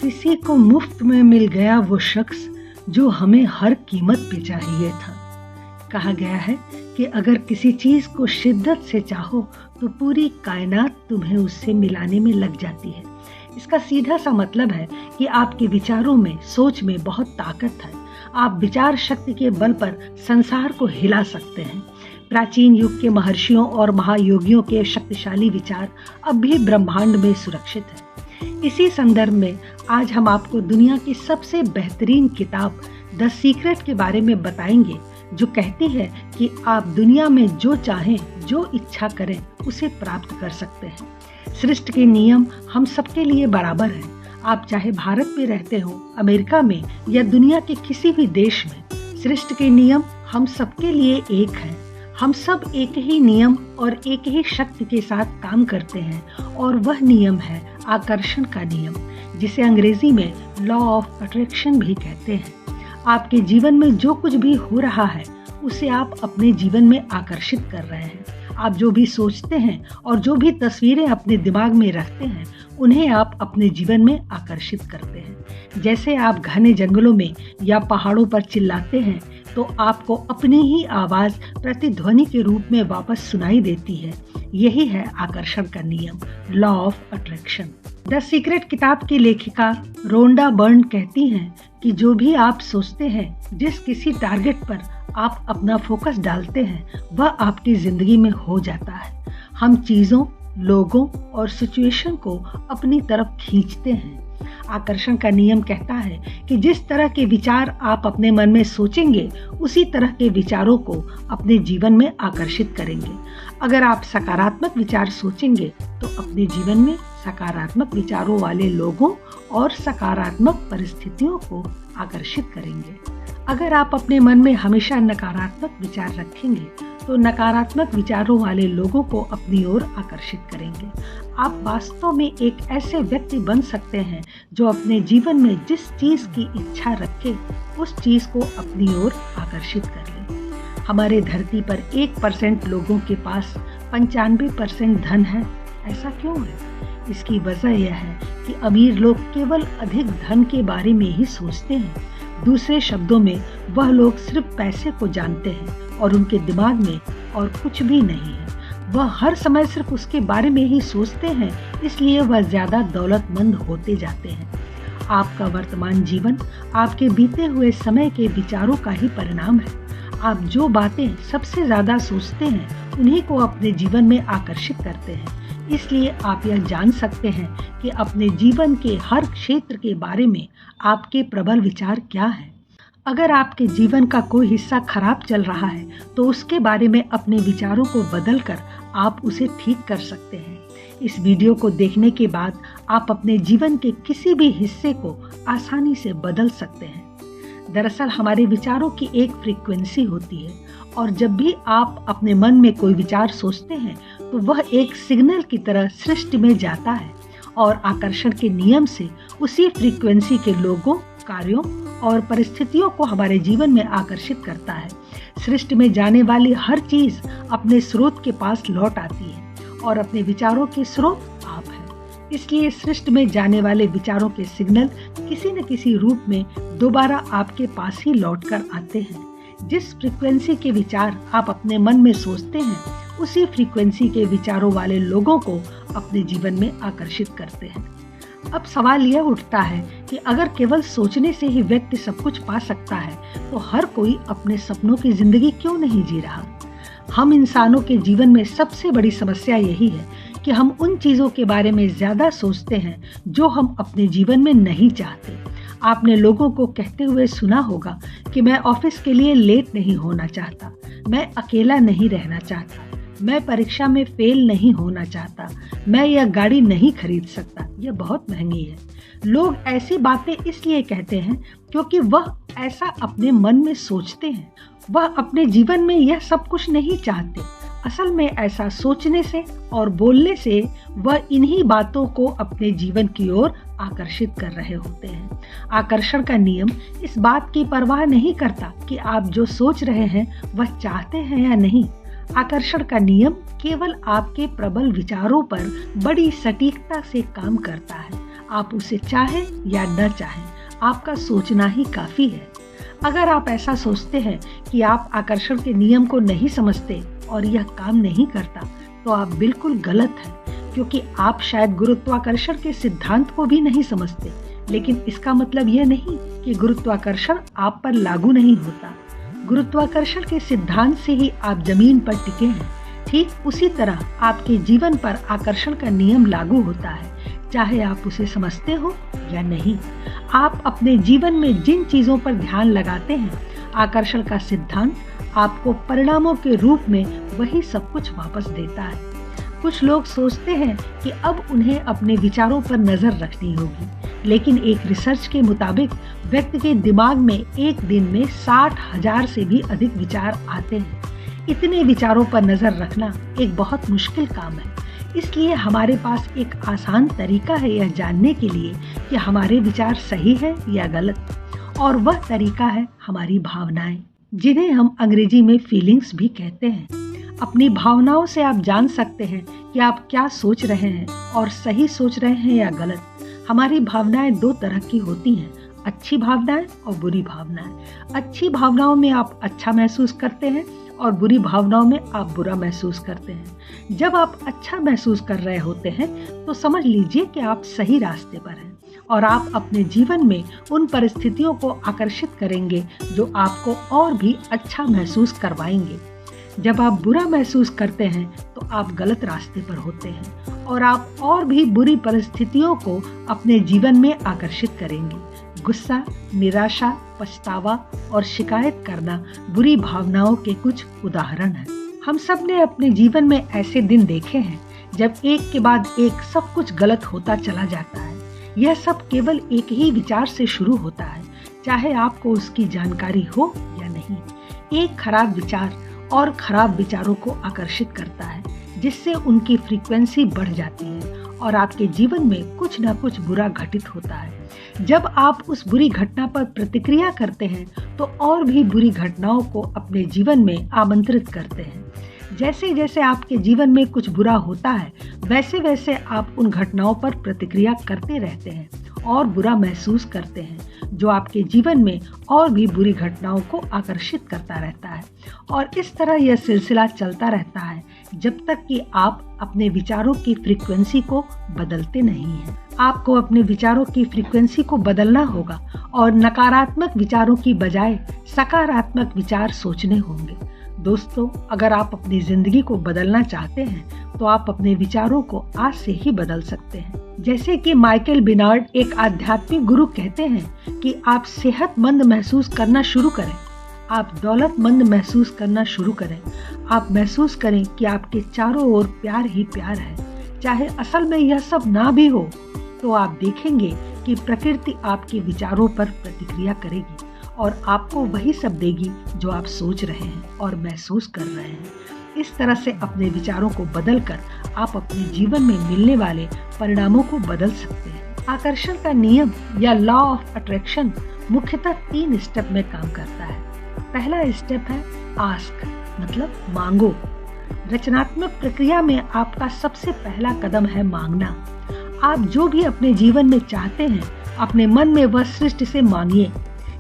किसी को मुफ्त में मिल गया वो शख्स जो हमें हर कीमत पे चाहिए था। कहा गया है कि अगर किसी चीज को शिद्दत से चाहो तो पूरी कायनात तुम्हें उससे मिलाने में लग जाती है। इसका सीधा सा मतलब है कि आपके विचारों में, सोच में बहुत ताकत है। आप विचार शक्ति के बल पर संसार को हिला सकते हैं। प्राचीन युग के महर्षियों और महायोगियों के शक्तिशाली विचार अब भी ब्रह्मांड में सुरक्षित है। इसी संदर्भ में आज हम आपको दुनिया की सबसे बेहतरीन किताब द सीक्रेट के बारे में बताएंगे, जो कहती है कि आप दुनिया में जो चाहें, जो इच्छा करें, उसे प्राप्त कर सकते हैं। सृष्टि के नियम हम सबके लिए बराबर हैं। आप चाहे भारत में रहते हो, अमेरिका में या दुनिया के किसी भी देश में, सृष्टि के नियम हम सबके लिए एक हैं। हम सब एक ही नियम और एक ही शक्ति के साथ काम करते हैं और वह नियम है आकर्षण का नियम, जिसे अंग्रेजी में लॉ ऑफ अट्रैक्शन भी कहते हैं। आपके जीवन में जो कुछ भी हो रहा है उसे आप अपने जीवन में आकर्षित कर रहे हैं। आप जो भी सोचते हैं और जो भी तस्वीरें अपने दिमाग में रखते हैं उन्हें आप अपने जीवन में आकर्षित करते हैं। जैसे आप घने जंगलों में या पहाड़ों पर चिल्लाते हैं तो आपको अपनी ही आवाज प्रतिध्वनि के रूप में वापस सुनाई देती है। यही है आकर्षण का नियम, law of attraction. The secret किताब की लेखिका रोंडा बर्न कहती हैं कि जो भी आप सोचते हैं, जिस किसी टारगेट पर आप अपना फोकस डालते हैं, वह आपकी जिंदगी में हो जाता है। हम चीजों, लोगों और सिचुएशन को अपनी तरफ खींचते हैं। आकर्षण का नियम कहता है कि जिस तरह के विचार आप अपने मन में सोचेंगे, उसी तरह के विचारों को अपने जीवन में आकर्षित करेंगे। अगर आप सकारात्मक विचार सोचेंगे तो अपने जीवन में सकारात्मक विचारों वाले लोगों और सकारात्मक परिस्थितियों को आकर्षित करेंगे। अगर आप अपने मन में हमेशा नकारात्मक विचार रखेंगे तो नकारात्मक विचारों वाले लोगों को अपनी ओर आकर्षित करेंगे। आप वास्तव में एक ऐसे व्यक्ति बन सकते हैं जो अपने जीवन में जिस चीज की इच्छा रखे, उस चीज को अपनी ओर आकर्षित कर ले। हमारे धरती पर 1% लोगों के पास 95% धन है। ऐसा क्यों है? इसकी वजह यह है कि अमीर लोग केवल अधिक धन के बारे में ही सोचते हैं। दूसरे शब्दों में, वह लोग सिर्फ पैसे को जानते हैं और उनके दिमाग में और कुछ भी नहीं है। वह हर समय सिर्फ उसके बारे में ही सोचते हैं, इसलिए वह ज्यादा दौलतमंद होते जाते हैं। आपका वर्तमान जीवन आपके बीते हुए समय के विचारों का ही परिणाम है। आप जो बातें सबसे ज्यादा सोचते हैं, उन्हीं को अपने जीवन में आकर्षित करते हैं। इसलिए आप यह जान सकते हैं कि अपने जीवन के हर क्षेत्र के बारे में आपके प्रबल विचार क्या हैं। अगर आपके जीवन का कोई हिस्सा खराब चल रहा है तो उसके बारे में अपने विचारों को बदलकर आप उसे ठीक कर सकते हैं। इस वीडियो को देखने के बाद आप अपने जीवन के किसी भी हिस्से को आसानी से बदल सकते हैं। दरअसल हमारे विचारों की एक फ्रीक्वेंसी होती है और जब भी आप अपने मन में कोई विचार सोचते हैं तो वह एक सिग्नल की तरह सृष्टि में जाता है और आकर्षण के नियम से उसी फ्रीक्वेंसी के लोगों, कार्यों और परिस्थितियों को हमारे जीवन में आकर्षित करता है। सृष्टि में जाने वाली हर चीज अपने स्रोत के पास लौट आती है और अपने विचारों के स्रोत आप हैं। इसलिए सृष्टि में जाने वाले विचारों के सिग्नल किसी न किसी रूप में दोबारा आपके पास ही लौट कर आते हैं। जिस फ्रीक्वेंसी के विचार आप अपने मन में सोचते हैं, उसी फ्रीक्वेंसी के विचारों वाले लोगों को अपने जीवन में आकर्षित करते हैं। अब सवाल यह उठता है कि अगर केवल सोचने से ही व्यक्ति सब कुछ पा सकता है, तो हर कोई अपने सपनों की जिंदगी क्यों नहीं जी रहा? हम इंसानों के जीवन में सबसे बड़ी समस्या यही है कि हम उन चीजों के बारे में ज्यादा सोचते हैं जो हम अपने जीवन में नहीं चाहते। आपने लोगों को कहते हुए सुना होगा कि मैं ऑफिस के लिए लेट नहीं होना चाहता, मैं अकेला नहीं रहना चाहता, मैं परीक्षा में फेल नहीं होना चाहता, मैं यह गाड़ी नहीं खरीद सकता, यह बहुत महंगी है। लोग ऐसी बातें इसलिए कहते हैं क्योंकि वह ऐसा अपने मन में सोचते हैं। वह अपने जीवन में यह सब कुछ नहीं चाहते। असल में ऐसा सोचने से और बोलने से वह इन्हीं बातों को अपने जीवन की ओर आकर्षित कर रहे होते हैं। आकर्षण का नियम इस बात की परवाह नहीं करता कि आप जो सोच रहे हैं वह चाहते हैं या नहीं। आकर्षण का नियम केवल आपके प्रबल विचारों पर बड़ी सटीकता से काम करता है। आप उसे चाहें या न चाहें, आपका सोचना ही काफी है। अगर आप ऐसा सोचते हैं कि आप आकर्षण के नियम को नहीं समझते और यह काम नहीं करता, तो आप बिल्कुल गलत हैं, क्योंकि आप शायद गुरुत्वाकर्षण के सिद्धांत को भी नहीं समझते। लेकिन इसका मतलब यह नहीं कि गुरुत्वाकर्षण आप पर लागू नहीं होता। गुरुत्वाकर्षण के सिद्धांत से ही आप जमीन पर टिके हैं। ठीक उसी तरह आपके जीवन पर आकर्षण का नियम लागू होता है, चाहे आप उसे समझते हो या नहीं। आप अपने जीवन में जिन चीजों पर ध्यान लगाते हैं, आकर्षण का सिद्धांत आपको परिणामों के रूप में वही सब कुछ वापस देता है। कुछ लोग सोचते हैं कि अब उन्हें अपने विचारों पर नजर रखनी होगी, लेकिन एक रिसर्च के मुताबिक व्यक्ति के दिमाग में एक दिन में 60,000 से भी अधिक विचार आते हैं। इतने विचारों पर नजर रखना एक बहुत मुश्किल काम है। इसलिए हमारे पास एक आसान तरीका है यह जानने के लिए कि हमारे विचार सही है या गलत, और वह तरीका है हमारी भावनाएं, जिन्हें हम अंग्रेजी में फीलिंग्स भी कहते हैं। अपनी भावनाओं से आप जान सकते हैं कि आप क्या सोच रहे हैं और सही सोच रहे हैं या गलत। हमारी भावनाएं दो तरह की होती हैं, अच्छी भावनाएं और बुरी भावनाएं। अच्छी भावनाओं में आप अच्छा महसूस करते हैं और बुरी भावनाओं में आप बुरा महसूस करते हैं। जब आप अच्छा महसूस कर रहे होते हैं तो समझ लीजिए कि आप सही रास्ते पर हैं और आप अपने जीवन में उन परिस्थितियों को आकर्षित करेंगे जो आपको और भी अच्छा महसूस करवाएंगे। जब आप बुरा महसूस करते हैं तो आप गलत रास्ते पर होते हैं और आप और भी बुरी परिस्थितियों को अपने जीवन में आकर्षित करेंगे। गुस्सा, निराशा, पछतावा और शिकायत करना बुरी भावनाओं के कुछ उदाहरण हैं। हम सब ने अपने जीवन में ऐसे दिन देखे हैं जब एक के बाद एक सब कुछ गलत होता चला जाता है। यह सब केवल एक ही विचार से शुरू होता है, चाहे आपको उसकी जानकारी हो या नहीं। एक खराब विचार और खराब विचारों को आकर्षित करता है, जिससे उनकी फ्रीक्वेंसी बढ़ जाती है और आपके जीवन में कुछ न कुछ बुरा घटित होता है। जब आप उस बुरी घटना पर प्रतिक्रिया करते हैं तो और भी बुरी घटनाओं को अपने जीवन में आमंत्रित करते हैं। जैसे जैसे आपके जीवन में कुछ बुरा होता है, वैसे वैसे आप उन घटनाओं पर प्रतिक्रिया करते रहते हैं और बुरा महसूस करते हैं, जो आपके जीवन में और भी बुरी घटनाओं को आकर्षित करता रहता है। और इस तरह यह सिलसिला चलता रहता है जब तक कि आप अपने विचारों की फ्रीक्वेंसी को बदलते नहीं हैं। आपको अपने विचारों की फ्रीक्वेंसी को बदलना होगा और नकारात्मक विचारों की बजाय सकारात्मक विचार सोचने होंगे। दोस्तों, अगर आप अपनी जिंदगी को बदलना चाहते हैं तो आप अपने विचारों को आज से ही बदल सकते हैं। जैसे कि माइकल बिनार्ड, एक आध्यात्मिक गुरु, कहते हैं कि आप सेहतमंद महसूस करना शुरू करें, आप दौलतमंद महसूस करना शुरू करें, आप महसूस करें कि आपके चारों ओर प्यार ही प्यार है। चाहे असल में यह सब ना भी हो, तो आप देखेंगे कि प्रकृति आपके विचारों पर प्रतिक्रिया करेगी और आपको वही सब देगी जो आप सोच रहे हैं और महसूस कर रहे हैं। इस तरह से अपने विचारों को बदलकर आप अपने जीवन में मिलने वाले परिणामों को बदल सकते हैं। आकर्षण का नियम या लॉ ऑफ अट्रैक्शन मुख्यतः 3 स्टेप में काम करता है। पहला स्टेप है आस्क, मतलब मांगो। रचनात्मक प्रक्रिया में आपका सबसे पहला कदम है मांगना। आप जो भी अपने जीवन में चाहते हैं, अपने मन में वह सृष्टि से मांगिए।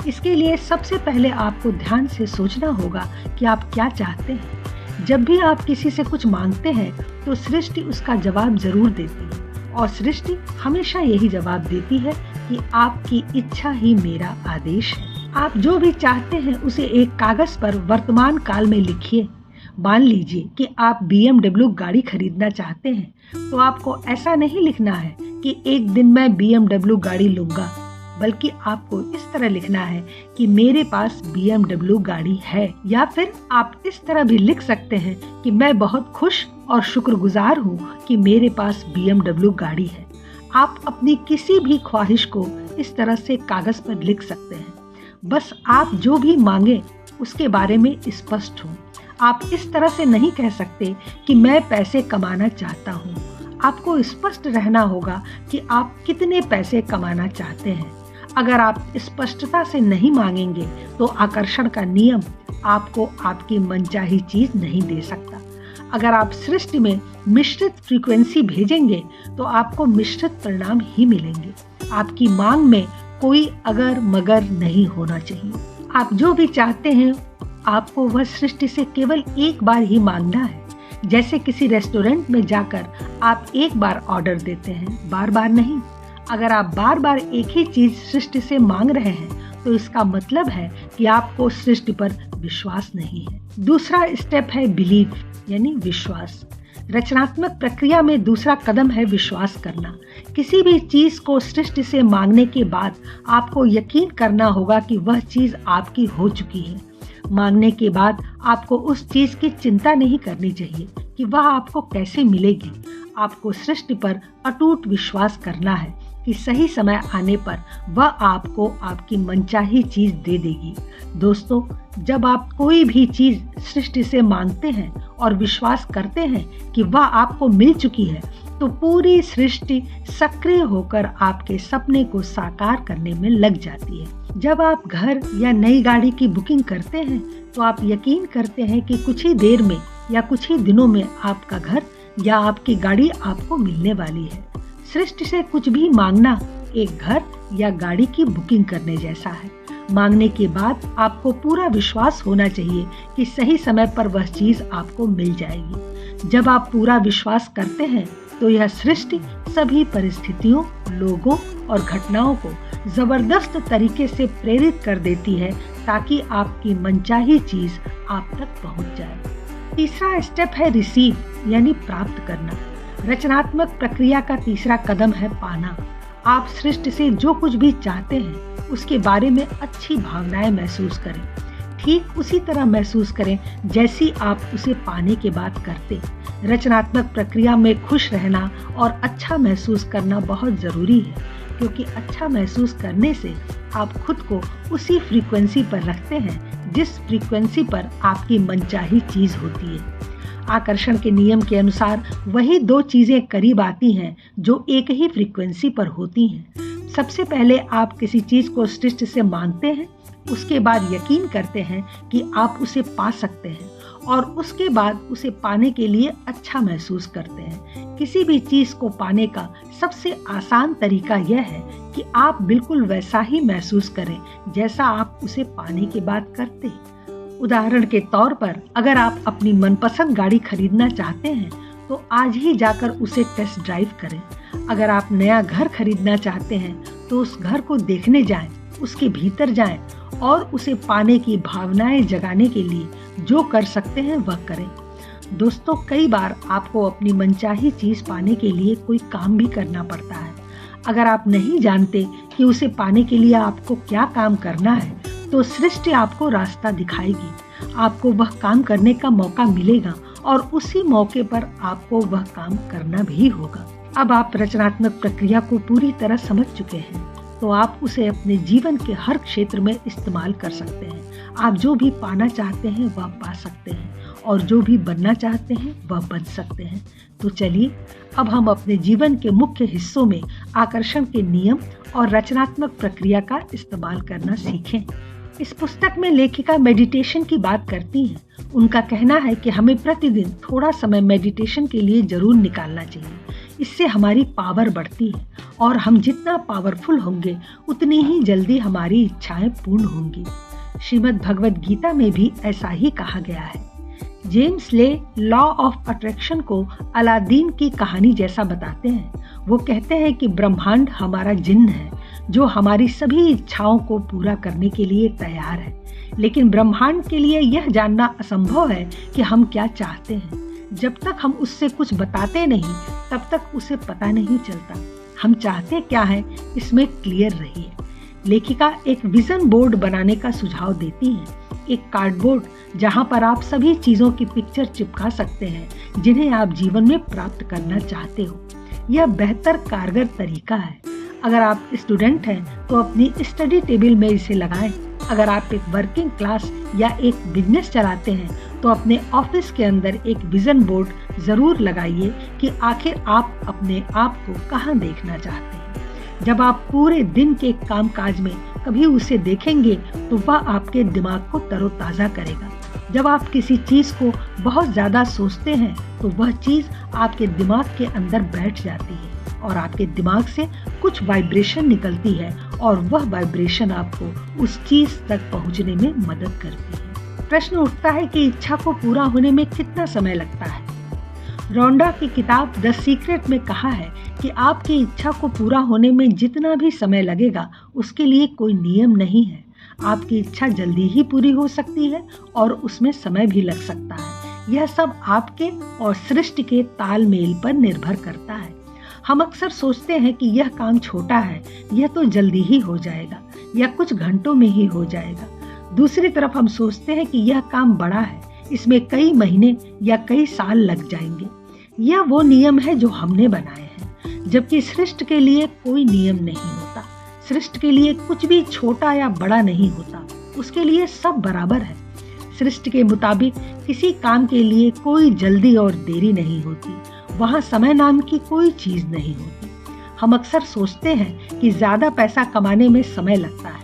इसके लिए सबसे पहले आपको ध्यान से सोचना होगा कि आप क्या चाहते हैं। जब भी आप किसी से कुछ मांगते हैं तो सृष्टि उसका जवाब जरूर देती है, और सृष्टि हमेशा यही जवाब देती है कि आपकी इच्छा ही मेरा आदेश है। आप जो भी चाहते हैं उसे एक कागज पर वर्तमान काल में लिखिए। मान लीजिए कि आप BMW गाड़ी खरीदना चाहते हैं, तो आपको ऐसा नहीं लिखना है कि एक दिन मैं BMW गाड़ी लूंगा, बल्कि आपको इस तरह लिखना है कि मेरे पास BMW गाड़ी है। या फिर आप इस तरह भी लिख सकते हैं कि मैं बहुत खुश और शुक्रगुजार हूँ कि मेरे पास BMW गाड़ी है। आप अपनी किसी भी ख्वाहिश को इस तरह से कागज पर लिख सकते हैं। बस आप जो भी मांगे उसके बारे में स्पष्ट हो। आप इस तरह से नहीं कह सकते कि मैं पैसे कमाना चाहता हूँ। आपको स्पष्ट रहना होगा कि आप कितने पैसे कमाना चाहते हैं। अगर आप स्पष्टता से नहीं मांगेंगे तो आकर्षण का नियम आपको आपकी मनचाही चीज नहीं दे सकता। अगर आप सृष्टि में मिश्रित फ्रीक्वेंसी भेजेंगे तो आपको मिश्रित परिणाम ही मिलेंगे। आपकी मांग में कोई अगर मगर नहीं होना चाहिए। आप जो भी चाहते हैं आपको वह सृष्टि से केवल एक बार ही मांगना है। जैसे किसी रेस्टोरेंट में जाकर आप एक बार ऑर्डर देते हैं, बार बार नहीं। अगर आप बार बार एक ही चीज सृष्टि से मांग रहे हैं तो इसका मतलब है कि आपको सृष्टि पर विश्वास नहीं है। दूसरा स्टेप है बिलीव यानी विश्वास। रचनात्मक प्रक्रिया में दूसरा कदम है विश्वास करना। किसी भी चीज को सृष्टि से मांगने के बाद आपको यकीन करना होगा कि वह चीज आपकी हो चुकी है। मांगने के बाद आपको उस चीज की चिंता नहीं करनी चाहिए कि वह आपको कैसे मिलेगी। आपको सृष्टि पर अटूट विश्वास करना है कि सही समय आने पर वह आपको आपकी मनचाही चीज दे देगी। दोस्तों, जब आप कोई भी चीज सृष्टि से मांगते हैं और विश्वास करते हैं कि वह आपको मिल चुकी है तो पूरी सृष्टि सक्रिय होकर आपके सपने को साकार करने में लग जाती है। जब आप घर या नई गाड़ी की बुकिंग करते हैं तो आप यकीन करते हैं कि कुछ ही देर में या कुछ ही दिनों में आपका घर या आपकी गाड़ी आपको मिलने वाली है। सृष्टि से कुछ भी मांगना एक घर या गाड़ी की बुकिंग करने जैसा है। मांगने के बाद आपको पूरा विश्वास होना चाहिए कि सही समय पर वह चीज आपको मिल जाएगी। जब आप पूरा विश्वास करते हैं तो यह सृष्टि सभी परिस्थितियों, लोगों और घटनाओं को जबरदस्त तरीके से प्रेरित कर देती है ताकि आपकी मनचाही चीज आप तक पहुंच जाए। तीसरा स्टेप है रिसीव यानी प्राप्त करना। रचनात्मक प्रक्रिया का तीसरा कदम है पाना। आप सृष्टि से जो कुछ भी चाहते हैं उसके बारे में अच्छी भावनाएं महसूस करें। ठीक उसी तरह महसूस करें जैसी आप उसे पाने के बाद करते। रचनात्मक प्रक्रिया में खुश रहना और अच्छा महसूस करना बहुत जरूरी है, क्योंकि अच्छा महसूस करने से आप खुद को उसी फ्रीक्वेंसी पर रखते हैं जिस फ्रीक्वेंसी पर आपकी मनचाही चीज होती है। आकर्षण के नियम के अनुसार वही दो चीजें करीब आती हैं जो एक ही फ्रीक्वेंसी पर होती हैं। सबसे पहले आप किसी चीज को सृष्टि से मांगते हैं, उसके बाद यकीन करते हैं कि आप उसे पा सकते हैं और उसके बाद उसे पाने के लिए अच्छा महसूस करते हैं। किसी भी चीज को पाने का सबसे आसान तरीका यह है कि आप बिल्कुल वैसा ही महसूस करें जैसा आप उसे पाने के बाद करते हैं। उदाहरण के तौर पर अगर आप अपनी मनपसंद गाड़ी खरीदना चाहते हैं तो आज ही जाकर उसे टेस्ट ड्राइव करें। अगर आप नया घर खरीदना चाहते हैं तो उस घर को देखने जाएं, उसके भीतर जाएं और उसे पाने की भावनाएं जगाने के लिए जो कर सकते हैं वह करें। दोस्तों, कई बार आपको अपनी मनचाही चीज पाने के लिए कोई काम भी करना पड़ता है। अगर आप नहीं जानते कि उसे पाने के लिए आपको क्या काम करना है तो सृष्टि आपको रास्ता दिखाएगी। आपको वह काम करने का मौका मिलेगा और उसी मौके पर आपको वह काम करना भी होगा। अब आप रचनात्मक प्रक्रिया को पूरी तरह समझ चुके हैं तो आप उसे अपने जीवन के हर क्षेत्र में इस्तेमाल कर सकते हैं। आप जो भी पाना चाहते हैं वह पा सकते हैं और जो भी बनना चाहते हैं वह बन सकते हैं। तो चलिए अब हम अपने जीवन के मुख्य हिस्सों में आकर्षण के नियम और रचनात्मक प्रक्रिया का इस्तेमाल करना सीखें। इस पुस्तक में लेखिका मेडिटेशन की बात करती हैं। उनका कहना है कि हमें प्रतिदिन थोड़ा समय मेडिटेशन के लिए जरूर निकालना चाहिए। इससे हमारी पावर बढ़ती है और हम जितना पावरफुल होंगे उतनी ही जल्दी हमारी इच्छाएं पूर्ण होंगी। श्रीमद् भगवद गीता में भी ऐसा ही कहा गया है। जेम्स ले लॉ ऑफ अट्रैक्शन को अलादीन की कहानी जैसा बताते हैं। वो कहते हैं कि ब्रह्मांड हमारा जिन्न है जो हमारी सभी इच्छाओं को पूरा करने के लिए तैयार है, लेकिन ब्रह्मांड के लिए यह जानना असंभव है कि हम क्या चाहते हैं। जब तक हम उससे कुछ बताते नहीं तब तक उसे पता नहीं चलता हम चाहते क्या है। इसमें क्लियर रहिए। लेखिका एक विजन बोर्ड बनाने का सुझाव देती हैं। एक कार्डबोर्ड जहां पर आप सभी चीजों की पिक्चर चिपका सकते हैं जिन्हें आप जीवन में प्राप्त करना चाहते हो। यह बेहतर कारगर तरीका है। अगर आप स्टूडेंट हैं तो अपनी स्टडी टेबल में इसे लगाएं। अगर आप एक वर्किंग क्लास या एक बिजनेस चलाते हैं तो अपने ऑफिस के अंदर एक विजन बोर्ड जरूर लगाइए कि आखिर आप अपने आप को कहां देखना चाहते हैं। जब आप पूरे दिन के कामकाज में कभी उसे देखेंगे तो वह आपके दिमाग को तरोताजा करेगा। जब आप किसी चीज़ को बहुत ज़्यादा सोचते हैं तो वह चीज़ आपके दिमाग के अंदर बैठ जाती है और आपके दिमाग से कुछ वाइब्रेशन निकलती है और वह वाइब्रेशन आपको उस चीज़ तक पहुंचने में मदद करती है। प्रश्न उठता है कि इच्छा को पूरा होने में कितना समय लगता है। रोंडा की किताब द सीक्रेट में कहा है कि आपकी इच्छा को पूरा होने में जितना भी समय लगेगा उसके लिए कोई नियम नहीं है। आपकी इच्छा जल्दी ही पूरी हो सकती है और उसमें समय भी लग सकता है। यह सब आपके और सृष्टि के तालमेल पर निर्भर करता है। हम अक्सर सोचते हैं कि यह काम छोटा है, यह तो जल्दी ही हो जाएगा या कुछ घंटों में ही हो जाएगा। दूसरी तरफ हम सोचते हैं कि यह काम बड़ा है, इसमें कई महीने या कई साल लग जाएंगे। यह वो नियम है जो हमने बनाए हैं, जबकि सृष्टि के लिए कोई नियम नहीं होता। सृष्टि के लिए कुछ भी छोटा या बड़ा नहीं होता, उसके लिए सब बराबर है। सृष्टि के मुताबिक किसी काम के लिए कोई जल्दी और देरी नहीं होती, वहाँ समय नाम की कोई चीज नहीं होती। हम अक्सर सोचते हैं कि ज्यादा पैसा कमाने में समय लगता है,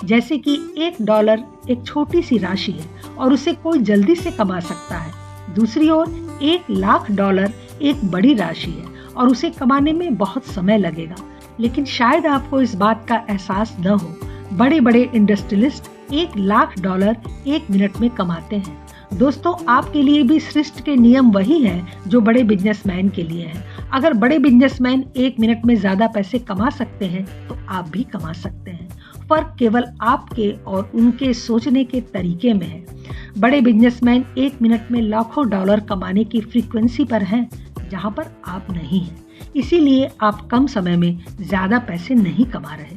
जैसे कि $1 एक छोटी सी राशि है और उसे कोई जल्दी से कमा सकता है। दूसरी ओर $1,00,000 एक बड़ी राशि है और उसे कमाने में बहुत समय लगेगा। लेकिन शायद आपको इस बात का एहसास न हो, बड़े बड़े इंडस्ट्रियलिस्ट $1,00,000 एक मिनट में कमाते हैं। दोस्तों, आपके लिए भी सृष्टि के नियम वही हैं जो बड़े बिजनेसमैन के लिए हैं। अगर बड़े बिजनेसमैन एक मिनट में ज्यादा पैसे कमा सकते हैं तो आप भी कमा सकते हैं। फर्क केवल आपके और उनके सोचने के तरीके में है। बड़े बिजनेसमैन एक मिनट में लाखों डॉलर कमाने की फ्रीक्वेंसी पर हैं, जहां पर आप नहीं हैं। इसीलिए आप कम समय में ज्यादा पैसे नहीं कमा रहे।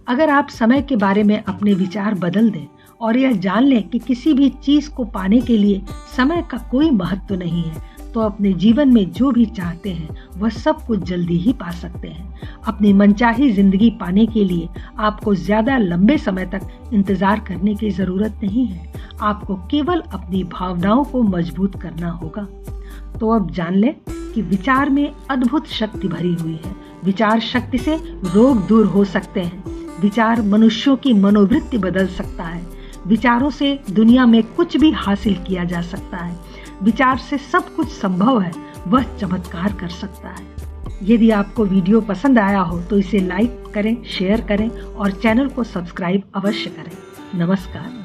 अगर आप समय के बारे में अपने विचार बदल दें और यह जान लें कि किसी भी चीज को पाने के लिए समय का कोई महत्व नहीं है, तो अपने जीवन में जो भी चाहते हैं वह सब कुछ जल्दी ही पा सकते हैं। अपनी मनचाही जिंदगी पाने के लिए आपको ज्यादा लंबे समय तक इंतजार करने की जरूरत नहीं है। आपको केवल अपनी भावनाओं को मजबूत करना होगा। तो अब जान लें कि विचार में अद्भुत शक्ति भरी हुई है। विचार शक्ति से रोग दूर हो सकते हैं। विचार मनुष्यों की मनोवृत्ति बदल सकता है। विचारों से दुनिया में कुछ भी हासिल किया जा सकता है। विचार से सब कुछ संभव है, वह चमत्कार कर सकता है। यदि आपको वीडियो पसंद आया हो तो इसे लाइक करें, शेयर करें और चैनल को सब्सक्राइब अवश्य करें। नमस्कार।